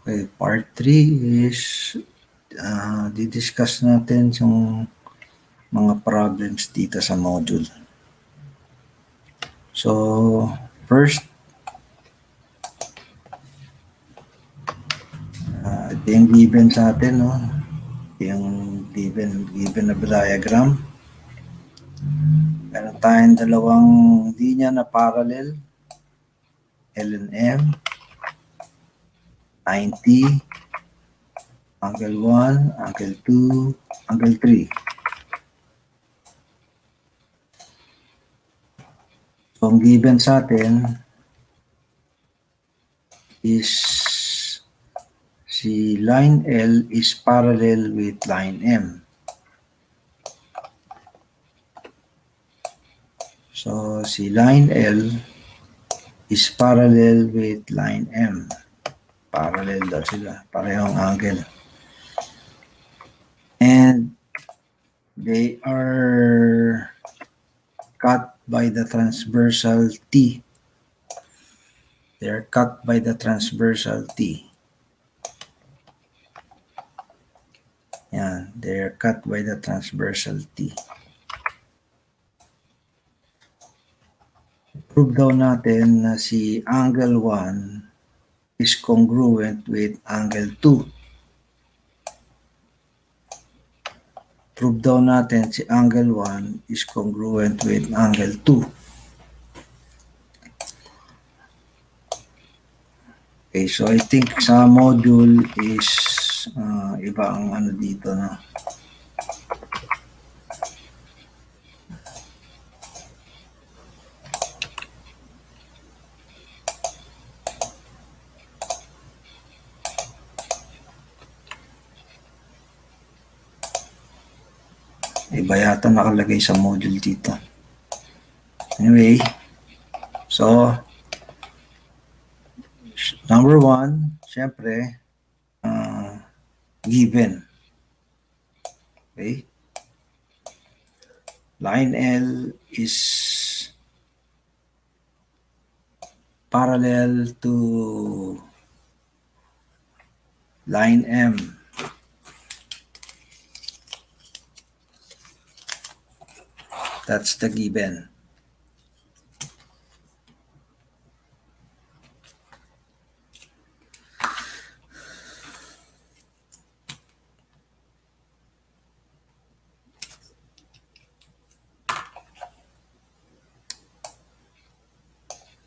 Okay, part 3 is didiscuss natin yung mga problems dito sa module. So, first, ito yung given sa atin, no? Yung given na diagram. Meron tayong dalawang linya na parallel, L and M, 90, angle 1, angle 2, angle 3. So, ang given sa atin is si line L is parallel with line M. So, si line L is parallel with line M. Parallel daw sila. Parehong angle. And they are cut by the transversal T. They are cut by the transversal T. Yan. They are cut by the transversal T. Prove daw natin na si angle 1 is congruent with angle 2. Prove daw natin si angle 1 is congruent with angle 2. Okay, so I think sa module is iba ang ano dito, no? Iba yata nakalagay sa module dito. Anyway, so number 1, syempre, given. Okay? Line L is parallel to line M. That's the given.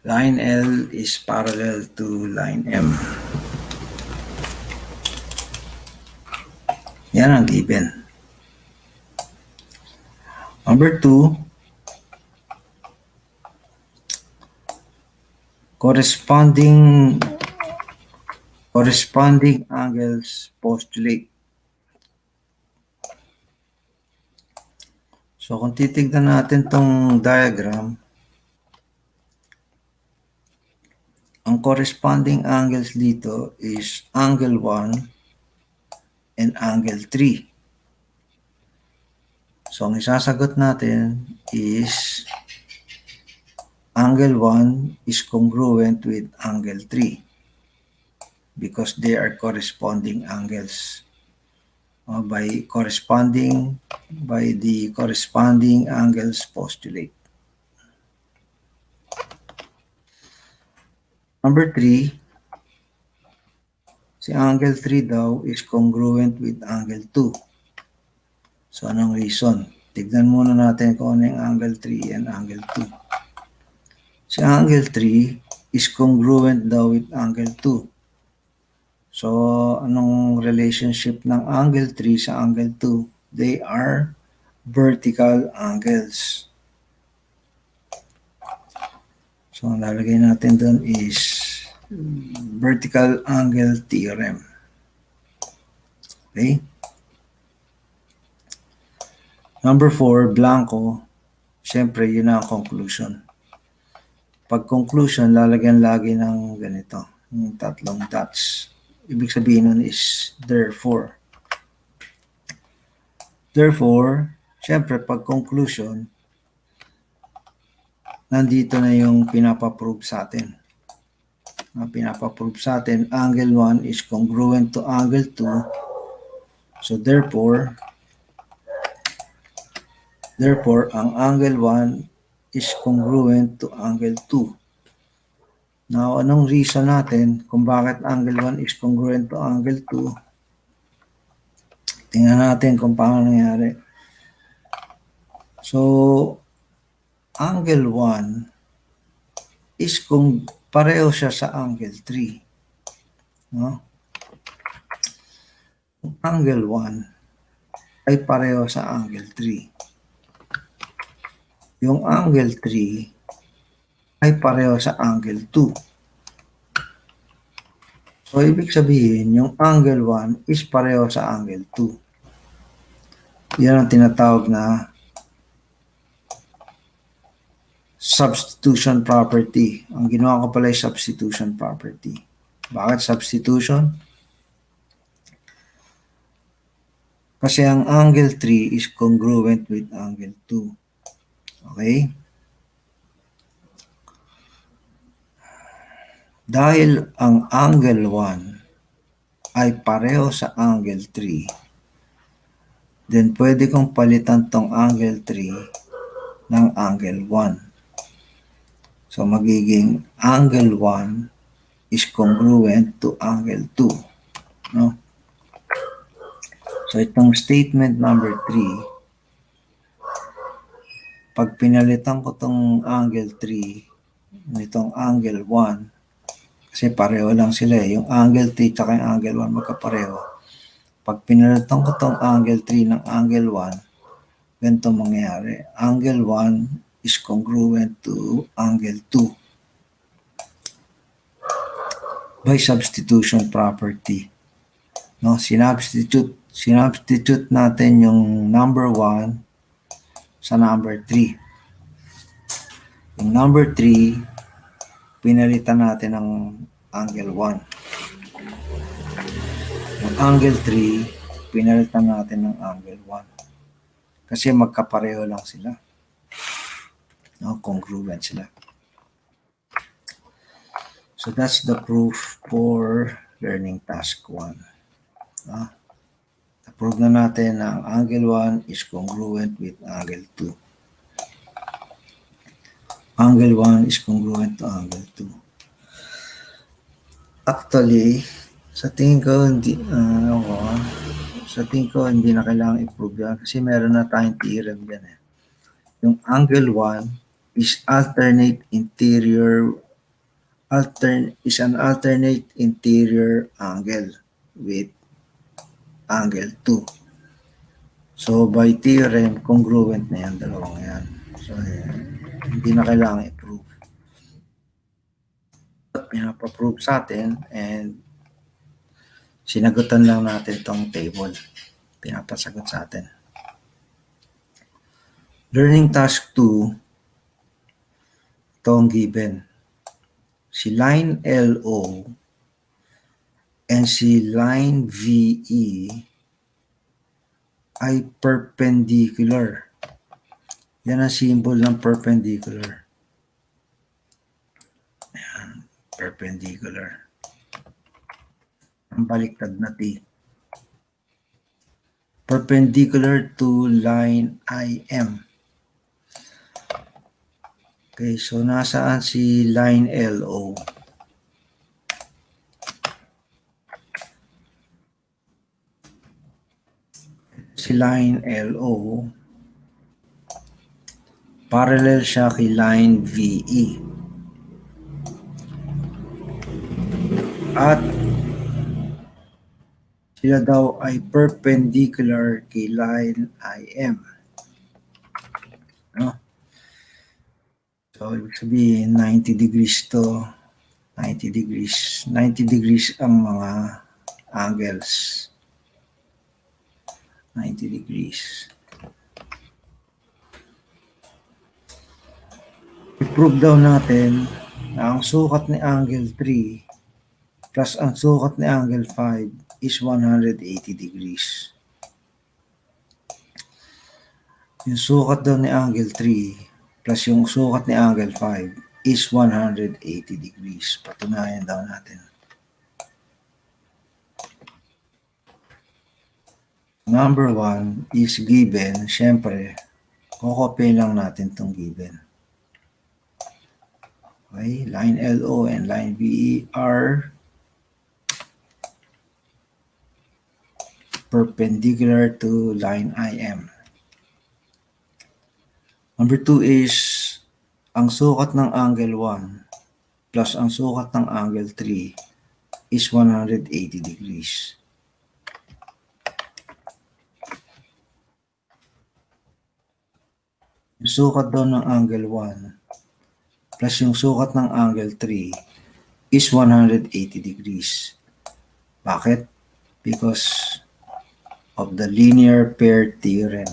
Line L is parallel to line M. Yan ang given. Number 2, corresponding angles postulate. So kung titignan natin tong diagram, ang corresponding angles dito is angle 1 and angle 3. So ang isasagot natin is angle 1 is congruent with angle 3 because they are corresponding angles by the corresponding angles postulate. Number 3, si angle 3 daw is congruent with angle 2. So anong reason? Tignan muna natin kung ano yung angle 3 and angle 2. Si angle 3 is congruent daw with angle 2. So anong relationship ng angle 3 sa angle 2? They are vertical angles. So ang lalagay natin doon is vertical angle theorem. Okay? Number 4, blanco. Siyempre, yun ang conclusion. Pag conclusion, lalagyan lagi ng ganito, yung tatlong dots. Ibig sabihin nun is therefore. Therefore, siyempre, pag conclusion, nandito na yung pinapaprove sa atin. Pinapaprove sa atin, angle 1 is congruent to angle 2. So therefore, ang angle 1 is congruent to angle 2. Now, anong reason natin kung bakit angle 1 is congruent to angle 2? Tingnan natin kung paano nangyari. So, angle 1 is kung pareho siya sa angle 3. No? Angle 1 ay pareho sa angle 3. Yung angle 3 ay pareho sa angle 2. So, ibig sabihin, yung angle 1 is pareho sa angle 2. Yan ang tinatawag na substitution property. Ang ginawa ko pala ay substitution property. Bakit substitution? Kasi ang angle 3 is congruent with angle 2. Okay? Dahil ang angle 1 ay pareho sa angle 3, then pwede kong palitan tong angle 3 ng angle 1. So, magiging angle 1 is congruent to angle 2. No? So, itong statement number 3, pag pinalitan ko tong angle 3 nitong angle 1, kasi pareho lang sila eh. Yung angle 3 at yung angle 1 magkapareho. Pag pinalitan ko tong angle 3 ng angle 1, ganito mangyayari. Angle 1 is congruent to angle 2 by substitution property. No, sinubstitute natin yung number 1 sa number 3. Yung number 3, pinalitan natin ng angle 1. Yung angle 3, pinalitan natin ng angle 1. Kasi magkapareho lang sila. No, congruent sila. So that's the proof for learning task 1. Na-prove na natin na ang angle 1 is congruent with angle 2. Angle 1 is congruent to angle 2. Actually, sa tingin ko hindi na kailangan i-prove yan kasi meron na tayong theorem yan eh. Yung angle 1 is an alternate interior angle with angle 2. So, by theorem, congruent na yan, dalawang yan. So, hindi na kailangan i-prove. Pinapaprove sa atin and sinagutan lang natin itong table. Pinapasagot sa atin. Learning task 2, ito ang given. Si line LO and si line VE ay perpendicular. Yan ang symbol ng perpendicular. Ayan, perpendicular. Ang baliktad na T. Perpendicular to line IM. Okay, so nasaan si line LO? Si line LO, parallel siya kay line VE. At sila daw ay perpendicular kay line IM. No? So, ibig sabihin, 90 degrees to 90 degrees. 90 degrees ang mga angles. 90 degrees. I-prove daw natin na ang sukat ni angle 3 plus ang sukat ni angle 5 is 180 degrees. Yung sukat daw ni angle 3 plus yung sukat ni angle 5 is 180 degrees. Patunayan daw natin. Number 1 is given. Siyempre, kukopy lang natin itong given. Okay, line LO and line BE are perpendicular to line IM. Number 2 is ang sukat ng angle 1 plus ang sukat ng angle 3 is 180 degrees. Yung sukat daw ng angle 1 plus yung sukat ng angle 3 is 180 degrees. Bakit? Because of the linear pair theorem.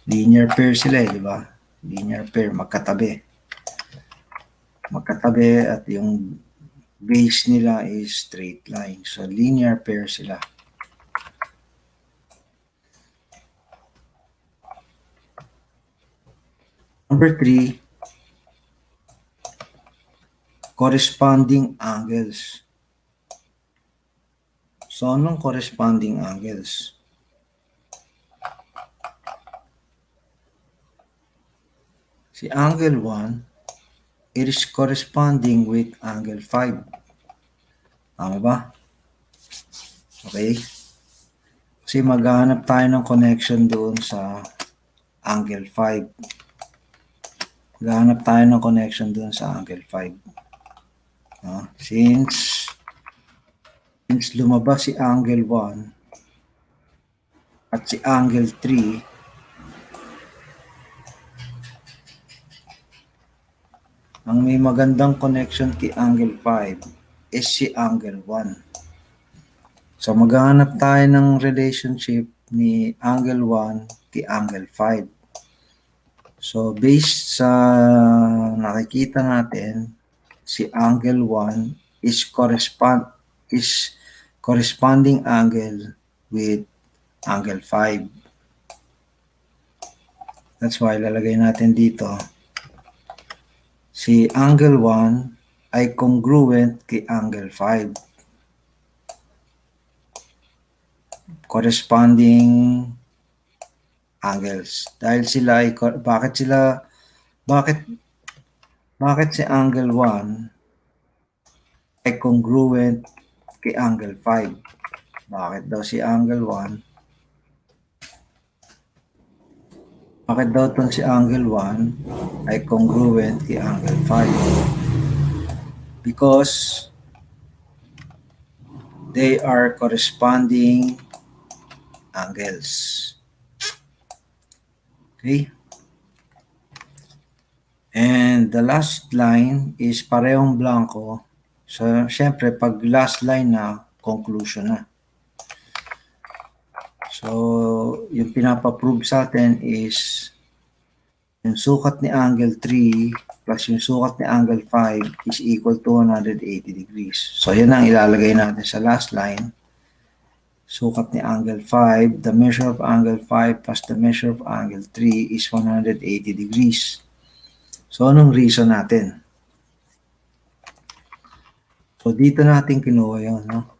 Linear pair sila di ba? Linear pair, magkatabi. Magkatabi at yung base nila is straight line. So, linear pair sila. Number 3, corresponding angles. So, anong corresponding angles? Si angle 1 is corresponding with angle 5. Tama ba? Okay? Kasi maghahanap tayo ng connection doon sa angle 5. Maghahanap tayo ng connection doon sa angle 5. Since lumabas si angle 1 at si angle 3, ang may magandang connection kay angle 5 is si angle 1. So, maghahanap tayo ng relationship ni angle 1 kay angle 5. So, based sa nakikita natin, si angle 1 is corresponding angle with angle 5. That's why lalagay natin dito si angle 1 ay congruent kay angle 5. Corresponding angles. Dahil sila ay, bakit si angle 1 ay congruent kay angle 5? Bakit daw si angle 1? Bakit daw itong si angle 1 ay congruent kay angle 5? Because they are corresponding angles. Okay? And the last line is parehong blanco. So, syempre, pag last line na, conclusion na. So, yung pinapaprove sa atin is yung sukat ni angle 3 plus yung sukat ni angle 5 is equal to 180 degrees. So, yan ang ilalagay natin sa last line. Sukat ni angle 5, the measure of angle 5 plus the measure of angle 3 is 180 degrees. So, anong reason natin? So, dito natin kinuha yun, no?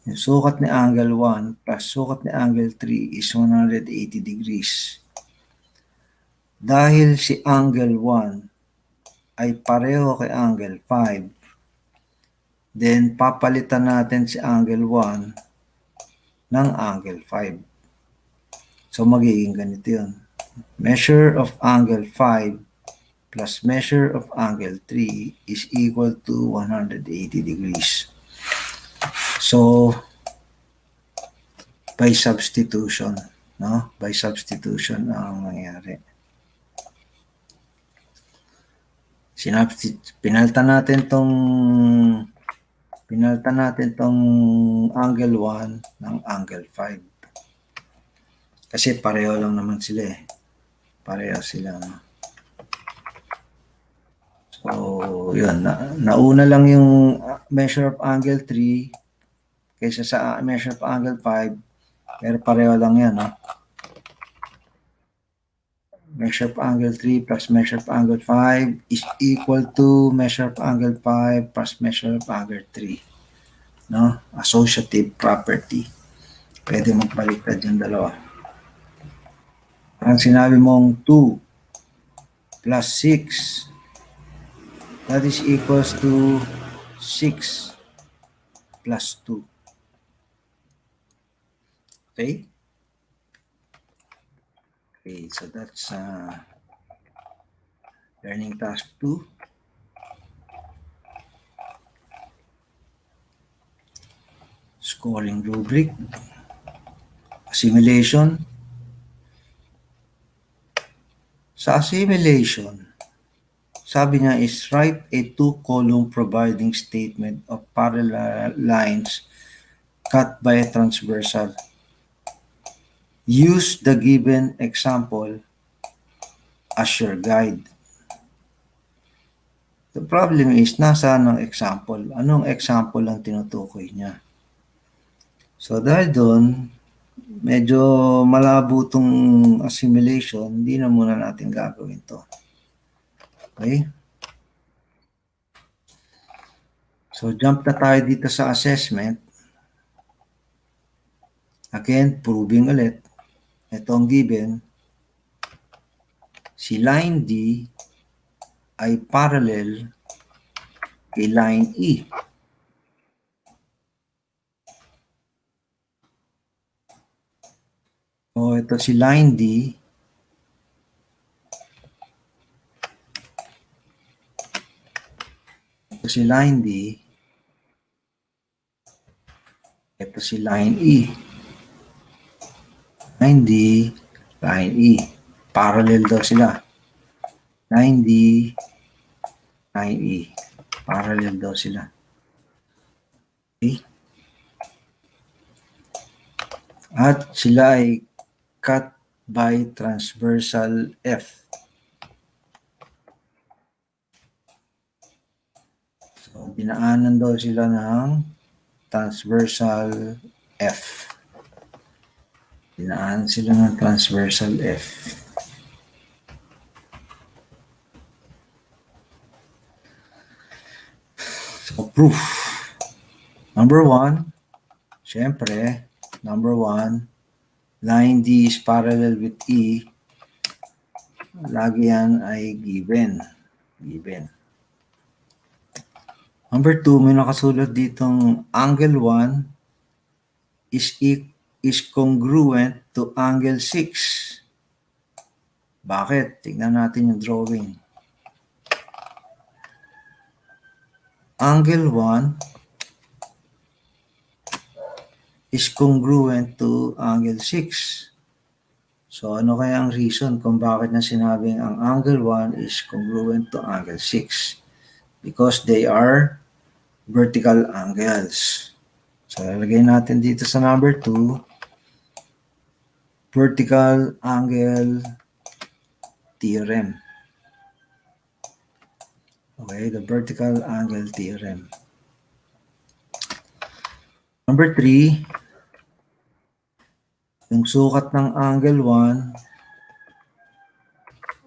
Yung sukat ni angle 1 plus sukat ni angle 3 is 180 degrees. Dahil si angle 1 ay pareho kay angle 5, then papalitan natin si angle 1 ng angle 5. So, magiging ganito yun. Measure of angle 5 plus measure of angle 3 is equal to 180 degrees. So, by substitution, no? By substitution ang nangyari. Pinaltan natin tong angle 1 ng angle 5. Kasi pareho lang naman sila eh. Pareho sila, no? So, yun. Nauna lang yung measure of angle 3 kaysa sa measure of angle 5. Pero pareho lang yan, no? measure of angle 3 plus measure of angle 5 is equal to measure of angle 5 plus measure of angle 3. No? Associative property. Pwede magbaliktad yung dalawa. Ang sinabi mong 2 plus 6, that is equals to 6 plus 2. Okay? Okay, so that's learning task 2. Scoring rubric. Assimilation. Sa assimilation, sabi niya is write a two-column providing statement of parallel lines cut by a transversal. Use the given example as your guide. The problem is, nasaan ang example? Anong example ang tinutukoy niya? So dahil doon, medyo malabo itong assimilation, hindi na muna natin gagawin to. Okay? So jump na tayo dito sa assessment. Again, proving ulit. Ito ang given. Si line D ay parallel kay line E. So ito si line D. Ito si line D. Ito si line E. Line D, line E. Parallel daw sila. Line D, line E. Parallel daw sila. Okay? At sila ay cut by transversal F. So, dinaanan daw sila ng transversal F. Dinaanan sila ng transversal F. So, proof. Number 1, syempre, number 1, line D is parallel with E. Lagi yan ay given. Given. Number 2, may nakasulat ditong angle 1 is congruent to angle 6. Bakit? Tingnan natin yung drawing. Angle 1 is congruent to angle 6. So, ano kaya ang reason kung bakit na sinabing ang angle 1 is congruent to angle 6? Because they are vertical angles. So, lalagay natin dito sa number 2, vertical angle theorem. Okay, the vertical angle theorem. Number 3, yung sukat ng angle 1,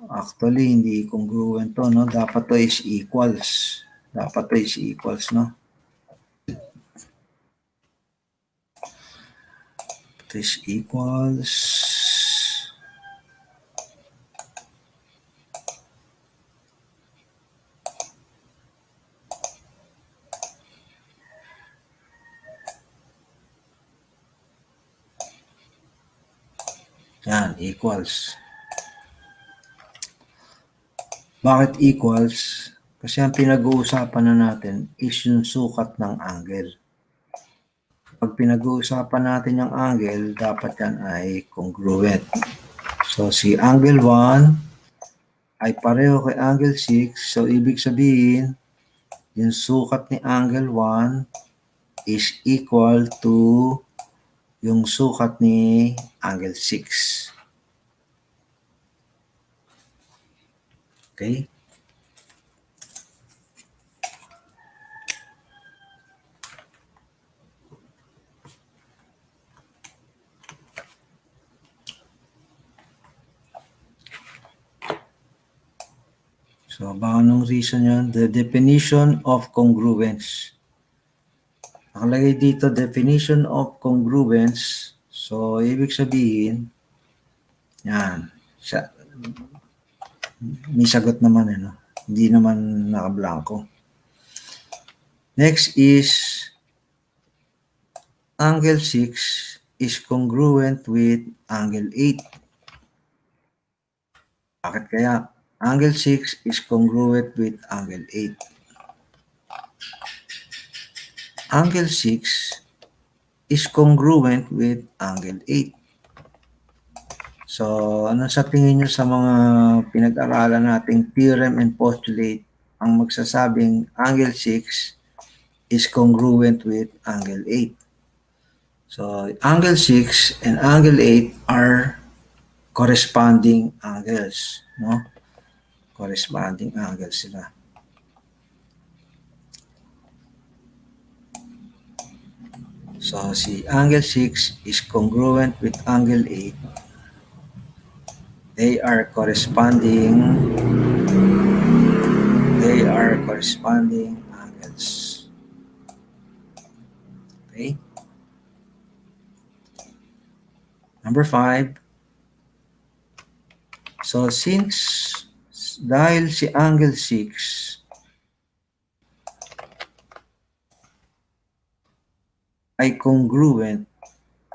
actually, hindi congruent to, no? Dapat to is equals. Dapat to is equals, no? To is equals. Yan, equals. Bakit equals? Kasi ang pinag-uusapan na natin is yung sukat ng angle. Pag pinag-uusapan natin yung angle, dapat yan ay congruent. So, si angle 1 ay pareho kay angle 6. So, ibig sabihin, yung sukat ni angle 1 is equal to yung sukat ni angle 6. Okay? So, baka anong reason yun? The definition of congruence. Nakalagay dito, definition of congruence. So, ibig sabihin, yan. May sagot naman, no? Hindi naman nakablanko. Next is, angle 6 is congruent with angle 8. Bakit kaya? Angle 6 is congruent with angle 8. Angle 6 is congruent with angle 8. So, ano sa tingin nyo sa mga pinag-aralan nating theorem and postulate ang magsasabing angle 6 is congruent with angle 8? So, angle 6 and angle 8 are corresponding angles, no? Corresponding angles sila. So, si angle 6 is congruent with angle 8. They are corresponding angles. Okay? Number 5. So, dahil si angle 6 ay congruent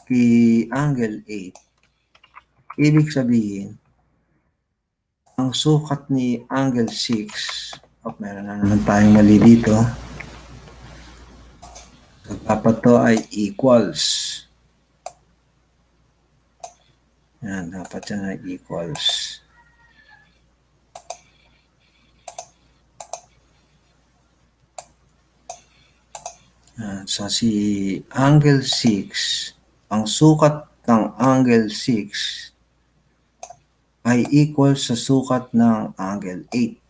kay angle 8, ibig sabihin, ang sukat ni angle 6, meron na naman tayong mali dito. Dapat to ay equals. Yan, dapat yan ay equals. So, si angle 6, ang sukat ng angle 6 ay equal sa sukat ng angle 8.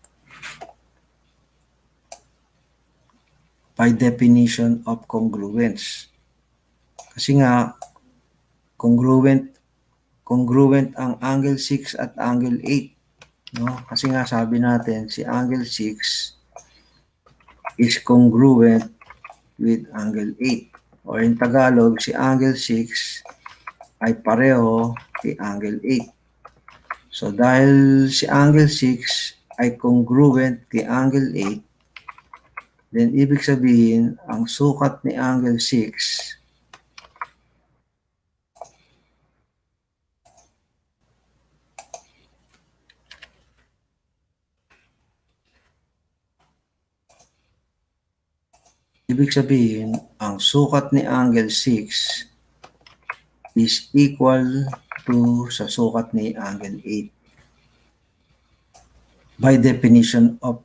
By definition of congruence. Kasi nga, congruent ang angle 6 at angle 8. No? Kasi nga sabi natin, si angle 6 is congruent with angle 8. Or in Tagalog, si angle 6 ay pareho kay angle 8. So, dahil si angle 6 ay congruent kay angle 8, then ibig sabihin, ang sukat ni angle 6 ni angle 6 is equal to sa sukat ni angle 8. By definition of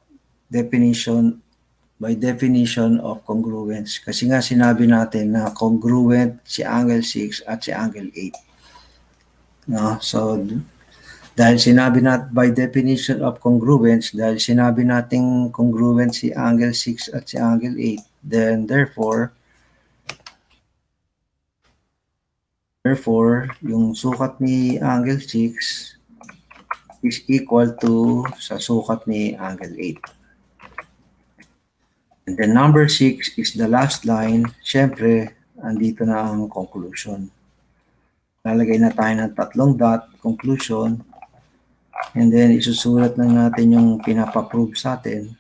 congruence. Kasi nga sinabi natin na congruent si angle 6 at si angle 8. No? So, dahil sinabi natin by definition of congruence, dahil sinabi natin congruent si angle 6 at si angle 8, then therefore, yung sukat ni angle 6 is equal to sa sukat ni angle 8. And then number 6 is the last line. Siyempre, andito na ang conclusion. Lalagay na tayo ng 3 dot, conclusion. And then, isusulat lang natin yung pinapaprove sa atin.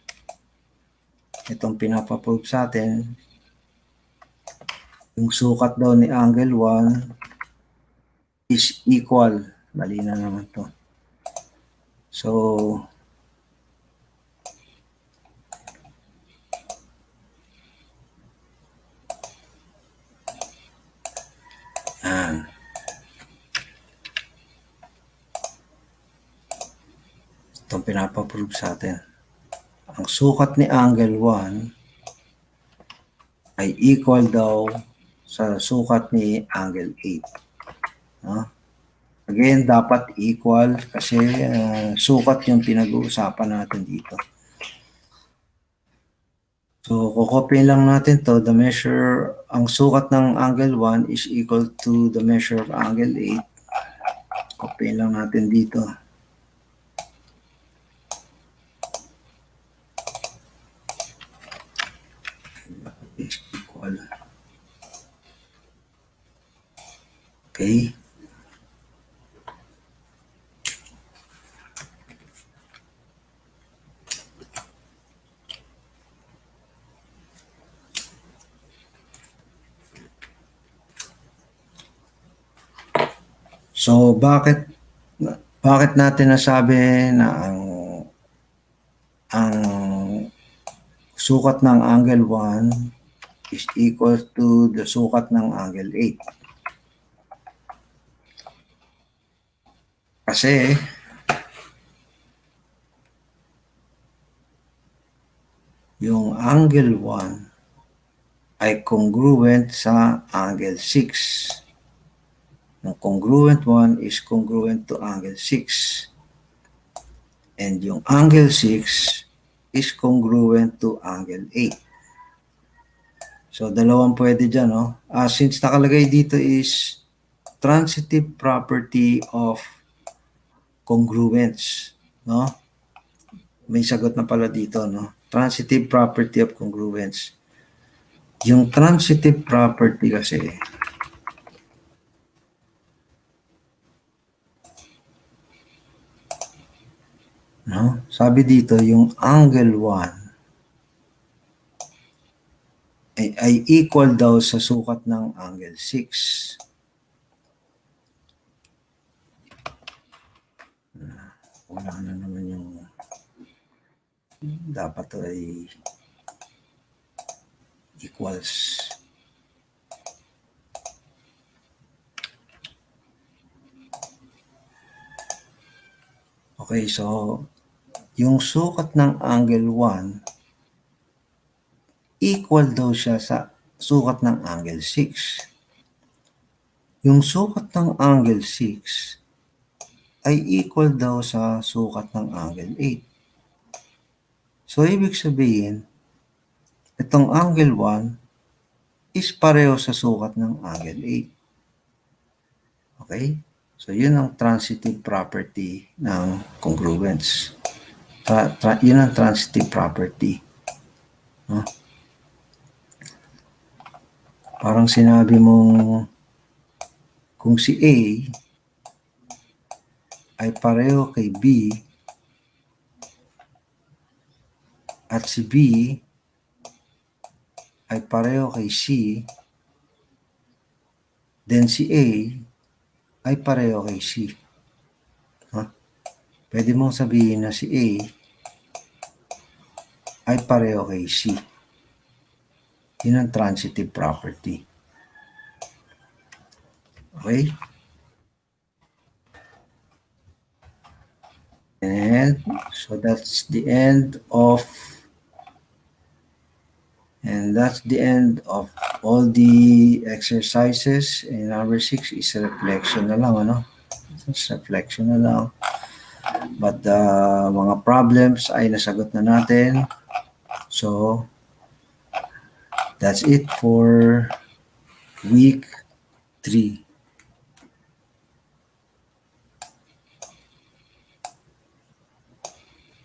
Itong pinapaprove sa atin, yung sukat daw ni angle 1 is equal. Mali na naman to. So, itong pinapaprove sa atin. Ang sukat ni angle 1 ay equal daw sa sukat ni angle 8. No? Again, dapat equal kasi sukat yung pinag-uusapan natin dito. So, kukopyahin lang natin to. Ang sukat ng angle 1 is equal to the measure of angle 8. Kopyahin lang natin dito. Okay? So, bakit natin nasabi na ang sukat ng angle 1 is equal to the sukat ng angle 8? Kasi yung angle 1 ay congruent sa angle 6. Yung congruent 1 is congruent to angle 6. And yung angle 6 is congruent to angle 8. So, dalawang pwede dyan, no? Since nakalagay dito is transitive property of congruence, no? May sagot na pala dito, no? Transitive property of congruence. Yung transitive property kasi, no? Sabi dito, yung angle 1 ay equal daw sa sukat ng angle 6. Wala na naman yung dapat ay equals. Okay, so yung sukat ng angle 1 equal daw siya sa sukat ng angle 6. Yung sukat ng angle 6 ay equal daw sa sukat ng angle 8. So, ibig sabihin, itong angle 1 is pareho sa sukat ng angle 8. Okay? So, yun ang transitive property ng congruence. Yun ang transitive property. No? Parang sinabi mong kung si A ay pareho kay B at si B ay pareho kay C, then si A ay pareho kay C. Huh? Pwede mong sabihin na si A ay pareho kay C. Yun ang transitive property. Okay? And so that's the end of all the exercises. And number 6 is reflection na lang, ano? It's reflection na lang. But mga problems ay nasagot na natin. So, that's it for week 3.